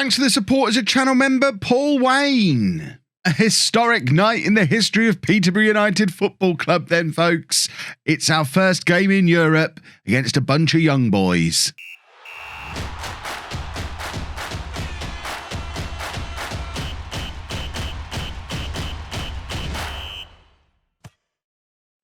Thanks to the support as a channel member, Paul Wayne. A historic night in the history of Peterborough United Football Club then, folks. It's our first game in Europe against a bunch of young boys.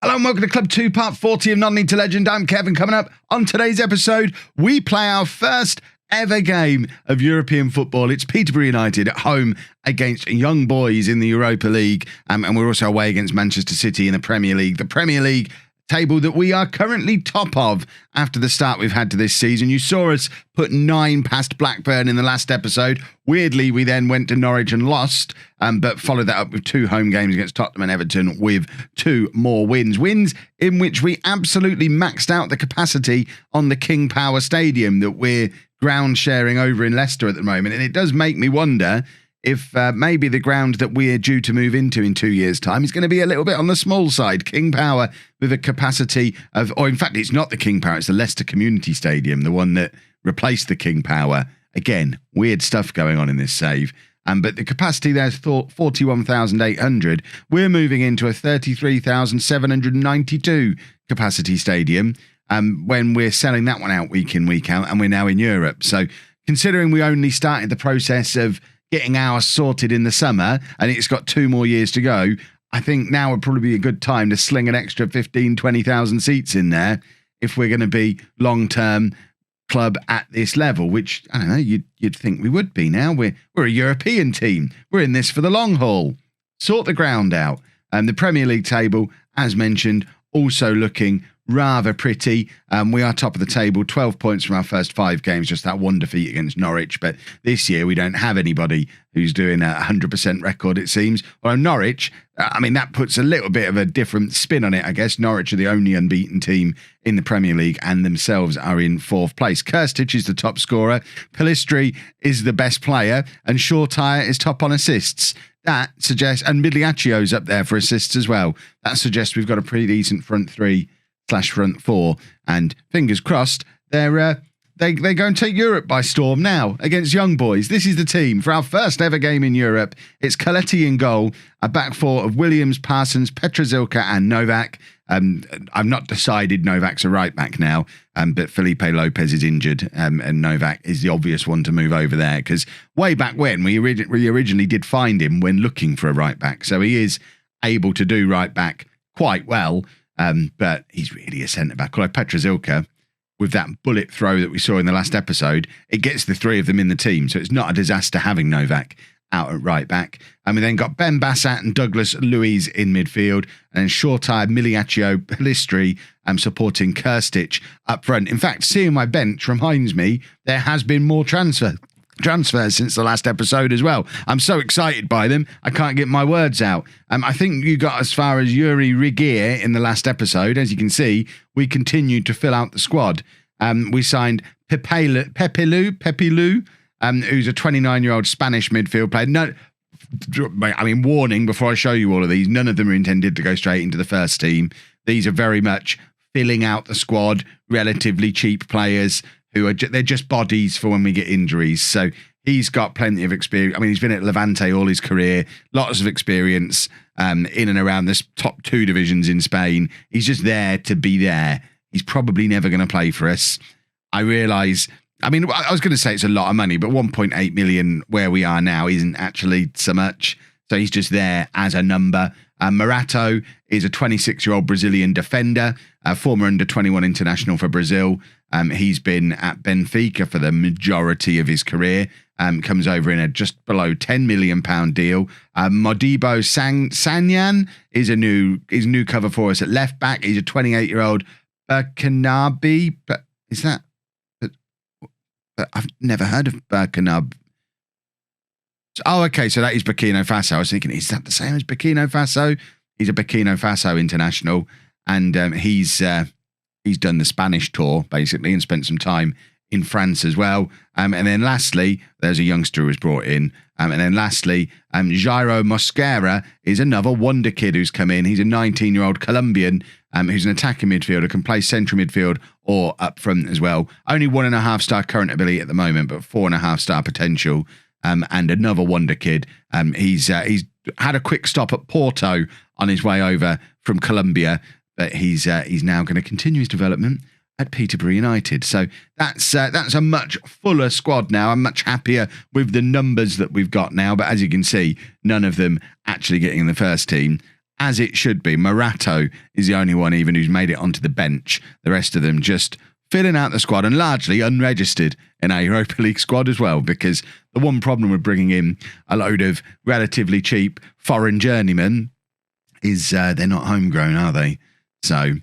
Hello and welcome to Club 2, Part 40 of Non-League to Legend. I'm Kevin. Coming up on today's episode, we play our first ever game of European football. It's Peterborough United at home against young boys in the Europa League. And we're also away against Manchester City in the Premier League. The Premier League table that we are currently top of after the start we've had to this season. You saw us put 9 past Blackburn in the last episode. Weirdly, we then went to Norwich and lost, but followed that up with 2 home games against Tottenham and Everton with 2 more wins. Wins in which we absolutely maxed out the capacity on the King Power Stadium that we're ground sharing over in Leicester at the moment. And it does make me wonder if maybe the ground that we're due to move into in 2 years' time is going to be a little bit on the small side. King Power with a capacity of, or in fact, it's not the King Power, it's the Leicester Community Stadium, the one that replaced the King Power. Again, weird stuff going on in this save. But the capacity there's 41,800. We're moving into a 33,792 capacity stadium when we're selling that one out week in, week out, and we're now in Europe. So considering we only started the process of getting ours sorted in the summer and it's got 2 more years to go, I think now would probably be a good time to sling an extra 15, 20,000 seats in there if we're going to be long-term club at this level, which, I don't know, you'd think we would be now. We're a European team. We're in this for the long haul. Sort the ground out. The Premier League table, as mentioned, also looking rather pretty. We are top of the table, 12 points from our first 5 games, just that 1 defeat against Norwich. But this year we don't have anybody who's doing a 100% record, it seems. Well, Norwich, I mean, that puts a little bit of a different spin on it, I guess. Norwich are the only unbeaten team in the Premier League and themselves are in 4th place. Kirstic is the top scorer. Pellistri is the best player and Shortire is top on assists. That suggests, and Migliaccio's up there for assists as well. That suggests we've got a pretty decent front 3/front 4, and fingers crossed they go and take Europe by storm now against young boys. This is the team for our first ever game in Europe. It's Coletti in goal, a back 4 of Williams, Parsons, Petrozilka and Novak. I've not decided Novak's a right back now, but Felipe Lopez is injured, and Novak is the obvious one to move over there because way back when we originally did find him when looking for a right back, so he is able to do right back quite well. But he's really a centre-back. Like Petrozilka, with that bullet throw that we saw in the last episode, it gets the 3 of them in the team. So it's not a disaster having Novak out at right back. And we then got Ben Bassat and Douglas Luiz in midfield. And then Shortire, Migliaccio, Pellistri supporting Kirstic up front. In fact, seeing my bench reminds me there has been more transfers since the last episode as well. I'm so excited by them, I can't get my words out. I think you got as far as Yuri Rigier in the last episode. As you can see, we continued to fill out the squad. We signed Pepelu, who's a 29-year-old Spanish midfield player. No, I mean, warning before I show you all of these, none of them are intended to go straight into the first team. These are very much filling out the squad, relatively cheap players who are they're just bodies for when we get injuries. So he's got plenty of experience. I mean, he's been at Levante all his career, lots of experience in and around the top 2 divisions in Spain. He's just there to be there. He's probably never going to play for us. I realise, I mean, I was going to say it's a lot of money, but 1.8 million where we are now isn't actually so much. So he's just there as a number. Morato is a 26-year-old Brazilian defender, a former under-21 international for Brazil. He's been at Benfica for the majority of his career. Comes over in a just below £10 million deal. Modibo Sanyan is new cover for us at left back. He's a 28-year-old Burkinabe. But is that? But I've never heard of Burkinabe. Oh, okay, so that is Burkina Faso. I was thinking, is that the same as Burkina Faso? He's a Burkina Faso international, and he's done the Spanish tour, basically, and spent some time in France as well. And then lastly, there's a youngster who was brought in. And then lastly, Jairo Mosquera is another wonder kid who's come in. He's a 19-year-old Colombian who's an attacking midfielder, can play central midfield or up front as well. Only 1.5-star current ability at the moment, but 4.5-star potential. and another wonder kid. He's had a quick stop at Porto on his way over from Colombia, but he's now going to continue his development at Peterborough United. So that's a much fuller squad now. I'm much happier with the numbers that we've got now. But as you can see, none of them actually getting in the first team, as it should be. Morato is the only one even who's made it onto the bench. The rest of them just filling out the squad and largely unregistered in our Europa League squad as well, because the one problem with bringing in a load of relatively cheap foreign journeymen is they're not homegrown, are they? So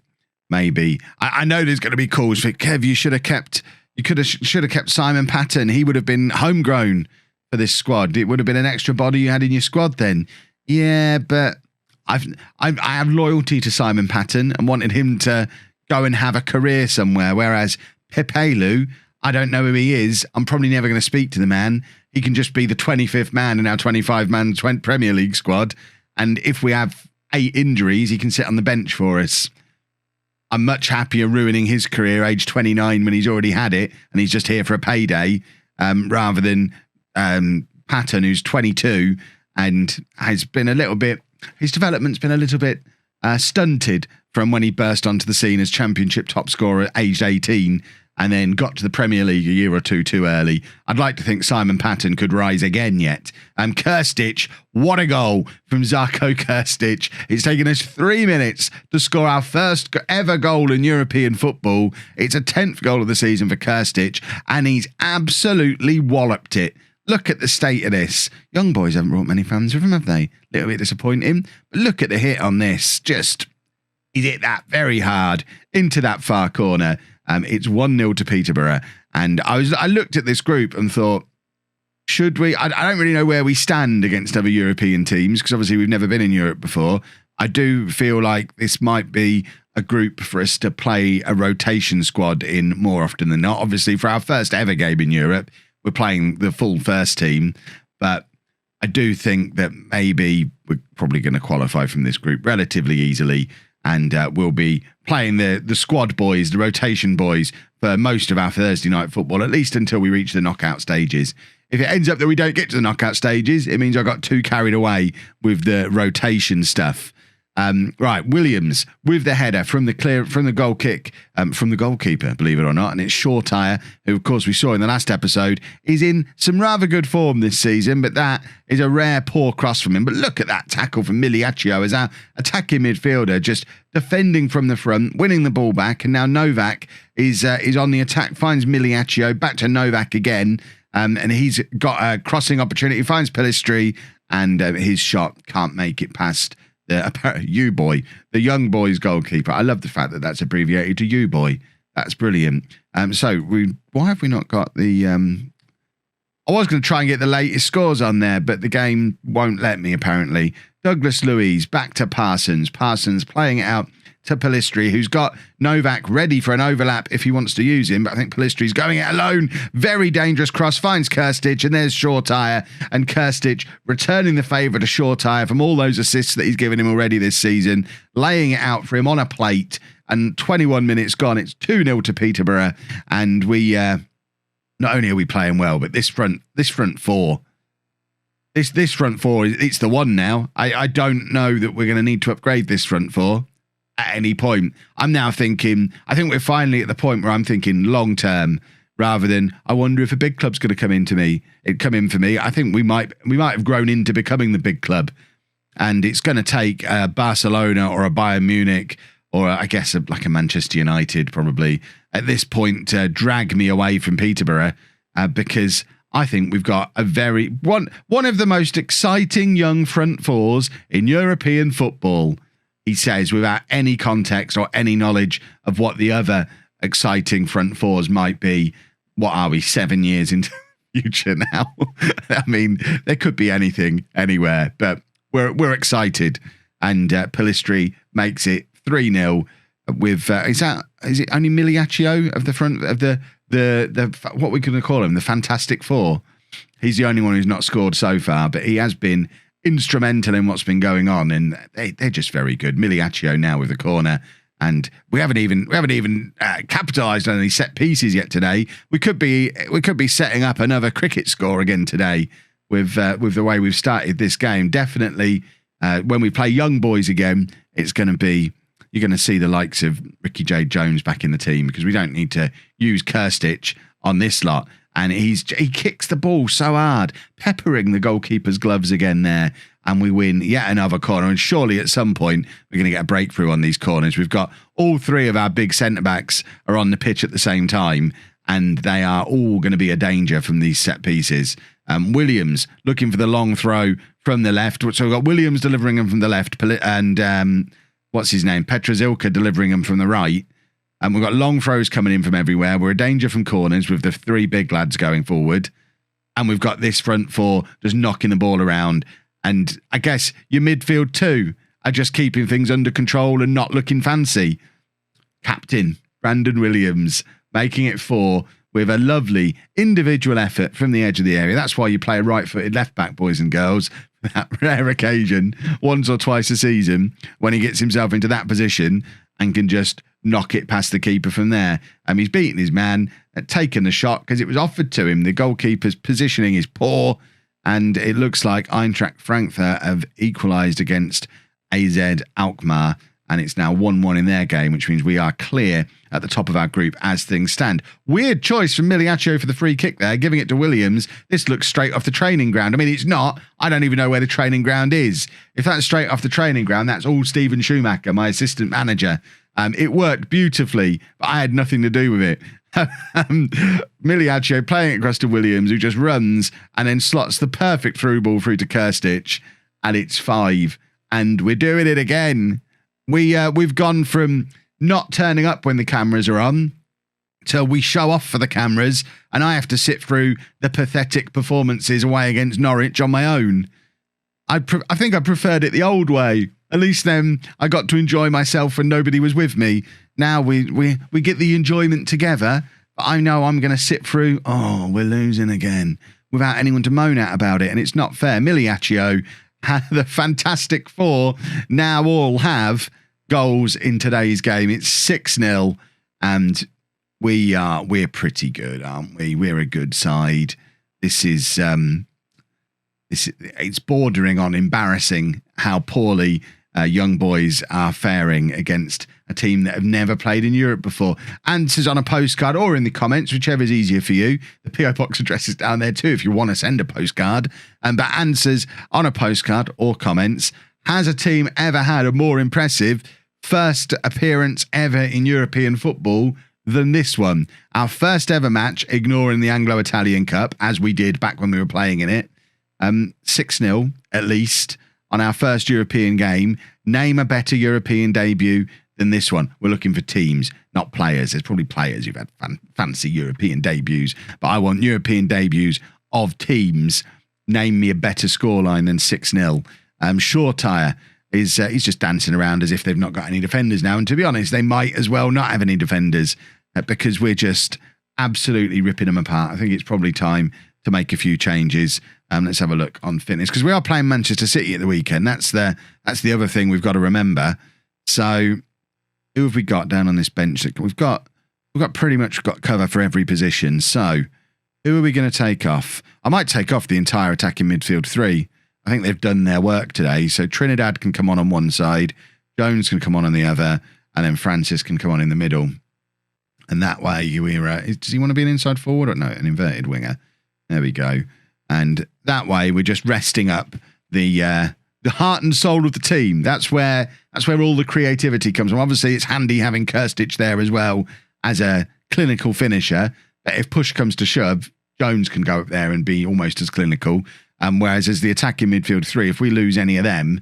maybe I know there's going to be calls for Kev. You should have kept Simon Patton. He would have been homegrown for this squad. It would have been an extra body you had in your squad then. Yeah, but I have loyalty to Simon Patton and wanted him to go and have a career somewhere. Whereas Pepelu, I don't know who he is. I'm probably never going to speak to the man. He can just be the 25th man in our 25-man Premier League squad. And if we have 8 injuries, he can sit on the bench for us. I'm much happier ruining his career, age 29, when he's already had it and he's just here for a payday, rather than Patton, who's 22 and has been his development's been a little bit stunted from when he burst onto the scene as Championship top scorer at aged 18 and then got to the Premier League a year or two too early. I'd like to think Simon Patton could rise again yet. Kirstic, what a goal from Zarko Kirstic. It's taken us 3 minutes to score our first ever goal in European football. It's a 10th goal of the season for Kirstic, and he's absolutely walloped it. Look at the state of this. Young boys haven't brought many fans with them, have they? A little bit disappointing. But look at the hit on this. He hit that very hard into that far corner. It's 1-0 to Peterborough. And I looked at this group and thought, should we? I don't really know where we stand against other European teams, because obviously we've never been in Europe before. I do feel like this might be a group for us to play a rotation squad in more often than not. Obviously, for our first ever game in Europe, we're playing the full first team. But I do think that maybe we're probably going to qualify from this group relatively easily. And we'll be playing the squad boys, the rotation boys, for most of our Thursday night football, at least until we reach the knockout stages. If it ends up that we don't get to the knockout stages, it means I got too carried away with the rotation stuff. Right, Williams with the header from the goal kick, from the goalkeeper, believe it or not, and it's Shortire, who of course we saw in the last episode, is in some rather good form this season, but that is a rare poor cross from him. But look at that tackle from Miliaccio as our attacking midfielder, just defending from the front, winning the ball back, and now Novak is on the attack, finds Miliaccio, back to Novak again, and he's got a crossing opportunity, finds Pelistri, and his shot can't make it past the young boy's goalkeeper. I love the fact that that's abbreviated to U-boy. That's brilliant. Why have we not got the? I was going to try and get the latest scores on there, but the game won't let me apparently. Douglas Luiz back to Parsons. Parsons playing it out to Pelistri, who's got Novak ready for an overlap if he wants to use him. But I think Pelistri's going it alone. Very dangerous cross, finds Kirstic, and there's Shortire. And Kirstic returning the favour to Shortire from all those assists that he's given him already this season, laying it out for him on a plate. And 21 minutes gone, it's 2-0 to Peterborough. And we, not only are we playing well, but this front four, this front four, it's the one now. I don't know that we're going to need to upgrade this front four at any point. I'm now thinking, I think we're finally at the point where I'm thinking long term, rather than I wonder if a big club's going to come in for me. I think we might have grown into becoming the big club, and it's going to take a Barcelona or a Bayern Munich, or I guess like a Manchester United probably at this point to drag me away from Peterborough, because I think we've got one of the most exciting young front fours in European football. He says, without any context or any knowledge of what the other exciting front fours might be. What are we, 7 years into the future now? I mean, there could be anything, anywhere, but we're excited. And Pelistri makes it 3-0 with, is it only Miliaccio of the front of the what we're going to call him, the Fantastic Four? He's the only one who's not scored so far, but he has been instrumental in what's been going on, and they're just very good. Miliaccio now with the corner, And we haven't even capitalised on any set pieces yet today. We could be setting up another cricket score again today with the way we've started this game. Definitely, when we play young boys again, you're going to see the likes of Ricky J. Jones back in the team, because we don't need to use Kirstich on this lot. And he kicks the ball so hard, peppering the goalkeeper's gloves again there. And we win yet another corner. And surely at some point, we're going to get a breakthrough on these corners. We've got all three of our big centre-backs are on the pitch at the same time, and they are all going to be a danger from these set pieces. Williams looking for the long throw from the left. So we've got Williams delivering them from the left, and what's his name? Petrazilka delivering them from the right. And we've got long throws coming in from everywhere. We're a danger from corners with the three big lads going forward. And we've got this front four just knocking the ball around. And I guess your midfield too are just keeping things under control and not looking fancy. Captain Brandon Williams making it 4 with a lovely individual effort from the edge of the area. That's why you play a right-footed left-back, boys and girls, for that rare occasion, once or twice a season, when he gets himself into that position and can just knock it past the keeper from there. He's beaten his man, taken the shot because it was offered to him. The goalkeeper's positioning is poor, and it looks like Eintracht Frankfurt have equalised against AZ Alkmaar, and it's now 1-1 in their game, which means we are clear at the top of our group as things stand. Weird choice from Miliaccio for the free kick there, giving it to Williams. This looks straight off the training ground. I mean, it's not. I don't even know where the training ground is. If that's straight off the training ground, that's all Stephen Schumacher, my assistant manager. It worked beautifully, but I had nothing to do with it. Miliaccio playing it across to Williams, who just runs and then slots the perfect through ball through to Kirstich, and it's 5. And we're doing it again. We've gone from not turning up when the cameras are on to we show off for the cameras, and I have to sit through the pathetic performances away against Norwich on my own. I think I preferred it the old way. At least then I got to enjoy myself and nobody was with me. Now we get the enjoyment together, but I know I'm going to sit through, oh, we're losing again, without anyone to moan at about it, and it's not fair. Miliaccio, the Fantastic Four, now all have goals in today's game. It's 6-0, and we're pretty good, aren't we? We're a good side. It's bordering on embarrassing how poorly young boys are faring against a team that have never played in Europe before. Answers on a postcard or in the comments, whichever is easier for you. The PO box address is down there too if you want to send a postcard. But answers on a postcard or comments. Has a team ever had a more impressive first appearance ever in European football than this one? Our first ever match, ignoring the Anglo-Italian Cup, as we did back when we were playing in it. 6-0 at least on our first European game. Name a better European debut than this one. We're looking for teams, not players. There's probably players who've had fancy European debuts, but I want European debuts of teams. Name me a better scoreline than 6-0. Shortire is he's just dancing around as if they've not got any defenders now. And to be honest, they might as well not have any defenders because we're just absolutely ripping them apart. I think it's probably time to make a few changes. Let's have a look on fitness, because we are playing Manchester City at the weekend. That's the other thing we've got to remember. So who have we got down on this bench? We've got pretty much got cover for every position. So who are we going to take off? I might take off the entire attacking midfield 3. I think they've done their work today. So Trinidad can come on one side, Jones can come on the other, and then Francis can come on in the middle. And that way, does he want to be an inside forward or no, an inverted winger? There we go. And that way, we're just resting up the heart and soul of the team. That's where all the creativity comes from. Obviously, it's handy having Kirstich there as well as a clinical finisher. But if push comes to shove, Jones can go up there and be almost as clinical. Whereas as the attacking midfield 3, if we lose any of them,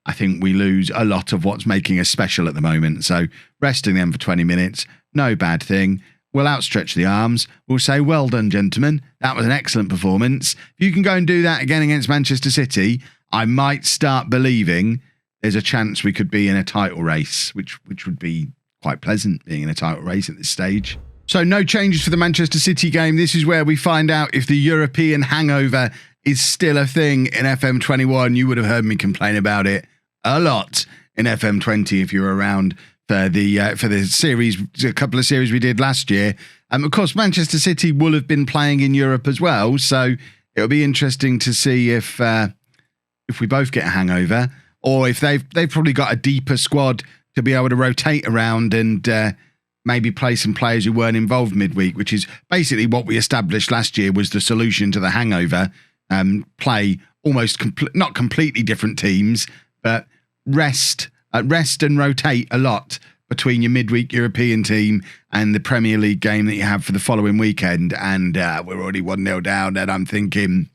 I think we lose a lot of what's making us special at the moment. So resting them for 20 minutes, no bad thing. We'll outstretch the arms. We'll say, well done, gentlemen. That was an excellent performance. If you can go and do that again against Manchester City, I might start believing there's a chance we could be in a title race, which would be quite pleasant, being in a title race at this stage. So no changes for the Manchester City game. This is where we find out if the European hangover is still a thing in FM21. You would have heard me complain about it a lot in FM20 if you were around for the series, a couple of series we did last year. Of course, Manchester City will have been playing in Europe as well, so it'll be interesting to see if we both get a hangover, or if they've probably got a deeper squad to be able to rotate around and maybe play some players who weren't involved midweek, which is basically what we established last year was the solution to the hangover. Play almost not completely different teams, but rest and rotate a lot between your midweek European team and the Premier League game that you have for the following weekend. And we're already 1-0 down, and I'm thinking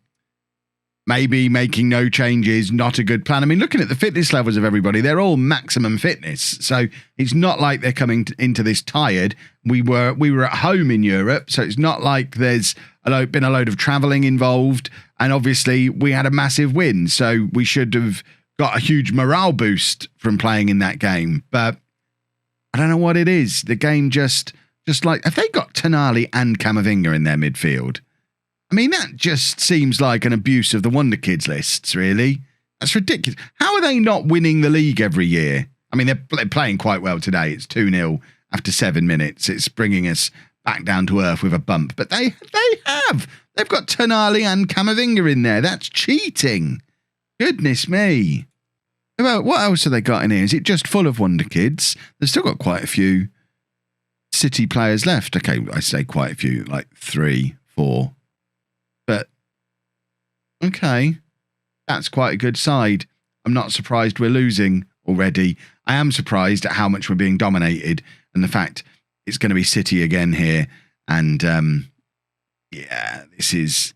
maybe making no changes, not a good plan. I mean, looking at the fitness levels of everybody, they're all maximum fitness. So it's not like they're coming into this tired. We were at home in Europe, so it's not like there's been a load of travelling involved. And obviously we had a massive win, so we should have got a huge morale boost from playing in that game. But I don't know what it is. The game just like, have they got Tonali and Camavinga in their midfield? I mean, that just seems like an abuse of the Wonder Kids lists, really. That's ridiculous. How are they not winning the league every year? I mean, they're playing quite well today. It's 2-0 after 7 minutes. It's bringing us back down to earth with a bump. But they've got Tonali and Camavinga in there. That's cheating. Goodness me. Well, what else have they got in here? Is it just full of Wonder Kids? They've still got quite a few City players left. Okay, I say quite a few, like 3, 4. But, okay, that's quite a good side. I'm not surprised we're losing already. I am surprised at how much we're being dominated and the fact it's going to be City again here. And, yeah, this is...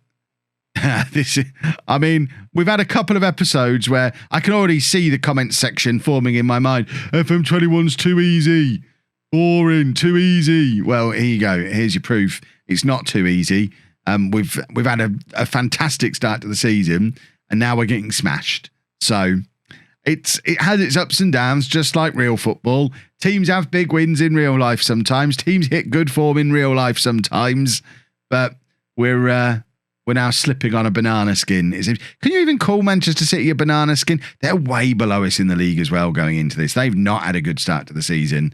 I mean, we've had a couple of episodes where I can already see the comments section forming in my mind. FM21's too easy. Boring, too easy. Well, here you go. Here's your proof. It's not too easy. We've had a fantastic start to the season, and now we're getting smashed. So it has its ups and downs, just like real football. Teams have big wins in real life sometimes. Teams hit good form in real life sometimes. But we're now slipping on a banana skin. Can you even call Manchester City a banana skin? They're way below us in the league as well going into this. They've not had a good start to the season.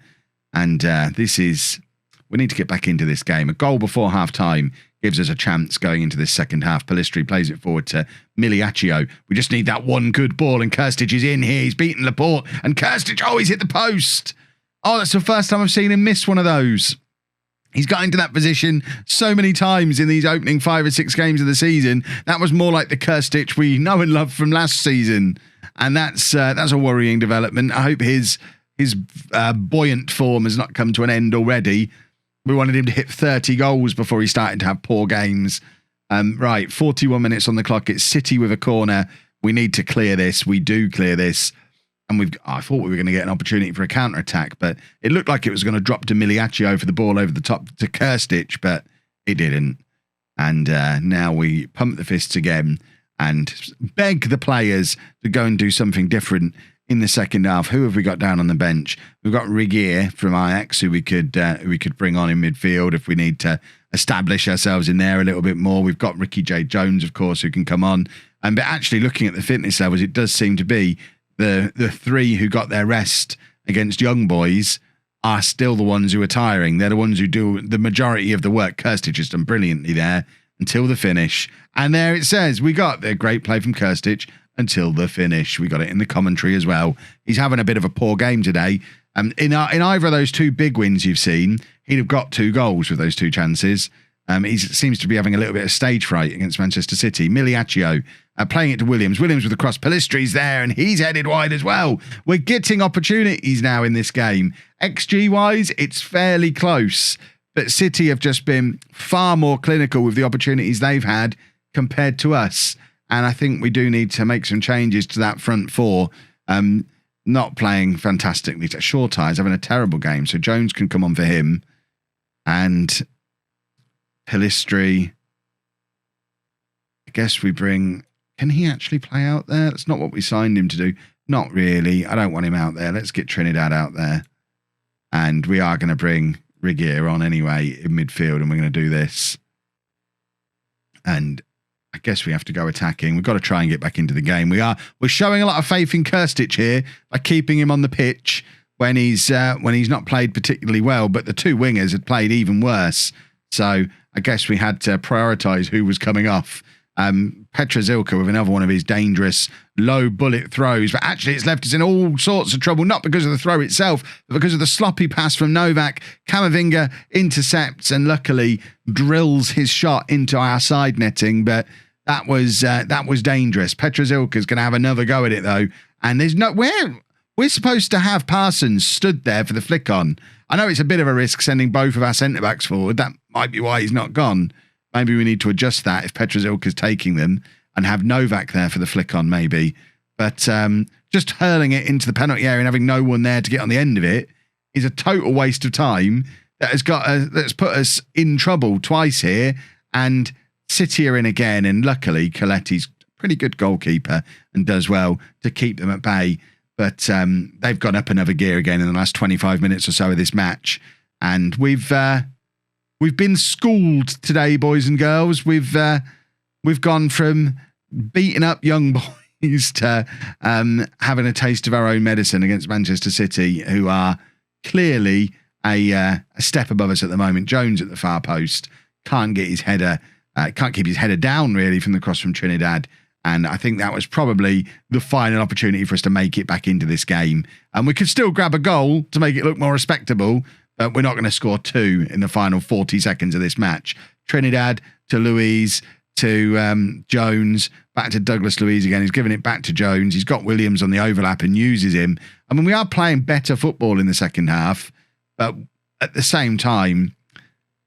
And we need to get back into this game. A goal before half-time gives us a chance going into this second half. Pellistri plays it forward to Miliaccio. We just need that one good ball, and Kirstic is in here. He's beaten Laporte, and Kirstic, he's hit the post. Oh, that's the first time I've seen him miss one of those. He's got into that position so many times in these opening 5 or 6 games of the season. That was more like the Kirstic we know and love from last season. And that's a worrying development. I hope his buoyant form has not come to an end already. We wanted him to hit 30 goals before he started to have poor games. Right, 41 minutes on the clock. It's City with a corner. We need to clear this. We do clear this. And I thought we were going to get an opportunity for a counter-attack, but it looked like it was going to drop to Miliaccio for the ball over the top to Kirstic, but it didn't. And now we pump the fists again and beg the players to go and do something different in the second half. Who have we got down on the bench? We've got Rigier from Ajax, who we could bring on in midfield if we need to establish ourselves in there a little bit more. We've got Ricky J. Jones, of course, who can come on. But actually, looking at the fitness levels, it does seem to be the 3 who got their rest against young boys are still the ones who are tiring. They're the ones who do the majority of the work. Kirstic has done brilliantly there until the finish. And there it says, we got the great play from Kirstic until the finish. We got it in the commentary as well. He's having a bit of a poor game today. In either of those 2 big wins you've seen, he'd have got 2 goals with those 2 chances. He seems to be having a little bit of stage fright against Manchester City. Miliaccio playing it to Williams. Williams with the cross. Pellistri's there, and he's headed wide as well. We're getting opportunities now in this game. XG-wise, it's fairly close, but City have just been far more clinical with the opportunities they've had compared to us. And I think we do need to make some changes to that front 4. Not playing fantastically. Shorty's having a terrible game, so Jones can come on for him. And Pellistri, I guess we bring... Can he actually play out there? That's not what we signed him to do. Not really. I don't want him out there. Let's get Trinidad out there. And we are going to bring Rigier on anyway in midfield, and we're going to do this. And I guess we have to go attacking. We've got to try and get back into the game. We're showing a lot of faith in Kirstic here by keeping him on the pitch. when he's not played particularly well, but the two wingers had played even worse. So I guess we had to prioritise who was coming off. Petrozilka with another one of his dangerous low bullet throws, but actually it's left us in all sorts of trouble, not because of the throw itself, but because of the sloppy pass from Novak. Camavinga intercepts and luckily drills his shot into our side netting, but that was dangerous. Petrozilka's going to have another go at it though, and there's no where we're supposed to have Parsons stood there for the flick on. I know it's a bit of a risk sending both of our centre backs forward. That might be why he's not gone. Maybe we need to adjust that if Petrozilka's taking them and have Novak there for the flick on maybe. But just hurling it into the penalty area and having no one there to get on the end of it is a total waste of time that's put us in trouble twice here. And City are in again. And luckily, Coletti's a pretty good goalkeeper and does well to keep them at bay. But they've gone up another gear again in the last 25 minutes or so of this match. And we've been schooled today, boys and girls. We've gone from beating up young boys to having a taste of our own medicine against Manchester City, who are clearly a step above us at the moment. Jones at the far post can't keep his header down really from the cross from Trinidad. And I think that was probably the final opportunity for us to make it back into this game. And we could still grab a goal to make it look more respectable, but we're not going to score two in the final 40 seconds of this match. Trinidad to Luiz to Jones, back to Douglas Luiz again. He's giving it back to Jones. He's got Williams on the overlap and uses him. I mean, we are playing better football in the second half, but at the same time,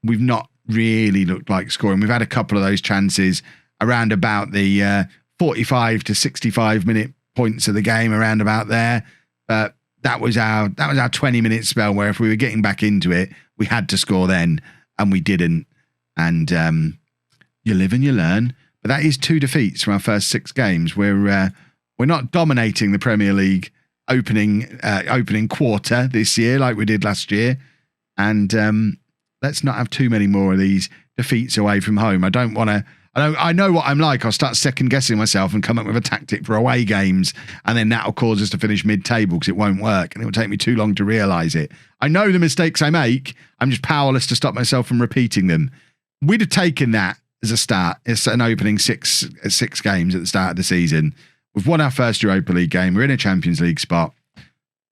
we've not really looked like scoring. We've had a couple of those chances around about the 45 to 65 minute points of the game, around about there. But that was our 20-minute spell where if we were getting back into it, we had to score then, and we didn't. And you live and you learn. But that is 2 defeats from our first 6 games. We're not dominating the Premier League opening quarter this year like we did last year. And let's not have too many more of these defeats away from home. I know what I'm like. I'll start second guessing myself and come up with a tactic for away games, and then that'll cause us to finish mid-table because it won't work and it will take me too long to realise it. I know the mistakes I make. I'm just powerless to stop myself from repeating them. We'd have taken that as a start. It's an opening six games at the start of the season. We've won our first Europa League game. We're in a Champions League spot.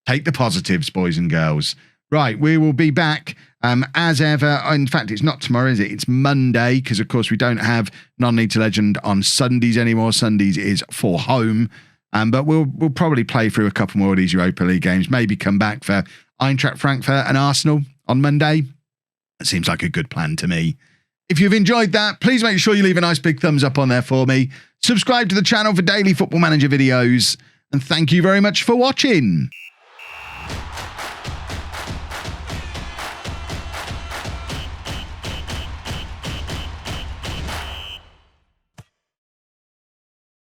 Take the positives, boys and girls. Right, we will be back as ever. In fact, it's not tomorrow, is it? It's Monday, because, of course, we don't have Non-League to Legend on Sundays anymore. Sundays is for home. But we'll probably play through a couple more of these Europa League games, maybe come back for Eintracht Frankfurt and Arsenal on Monday. That seems like a good plan to me. If you've enjoyed that, please make sure you leave a nice big thumbs up on there for me. Subscribe to the channel for daily Football Manager videos. And thank you very much for watching.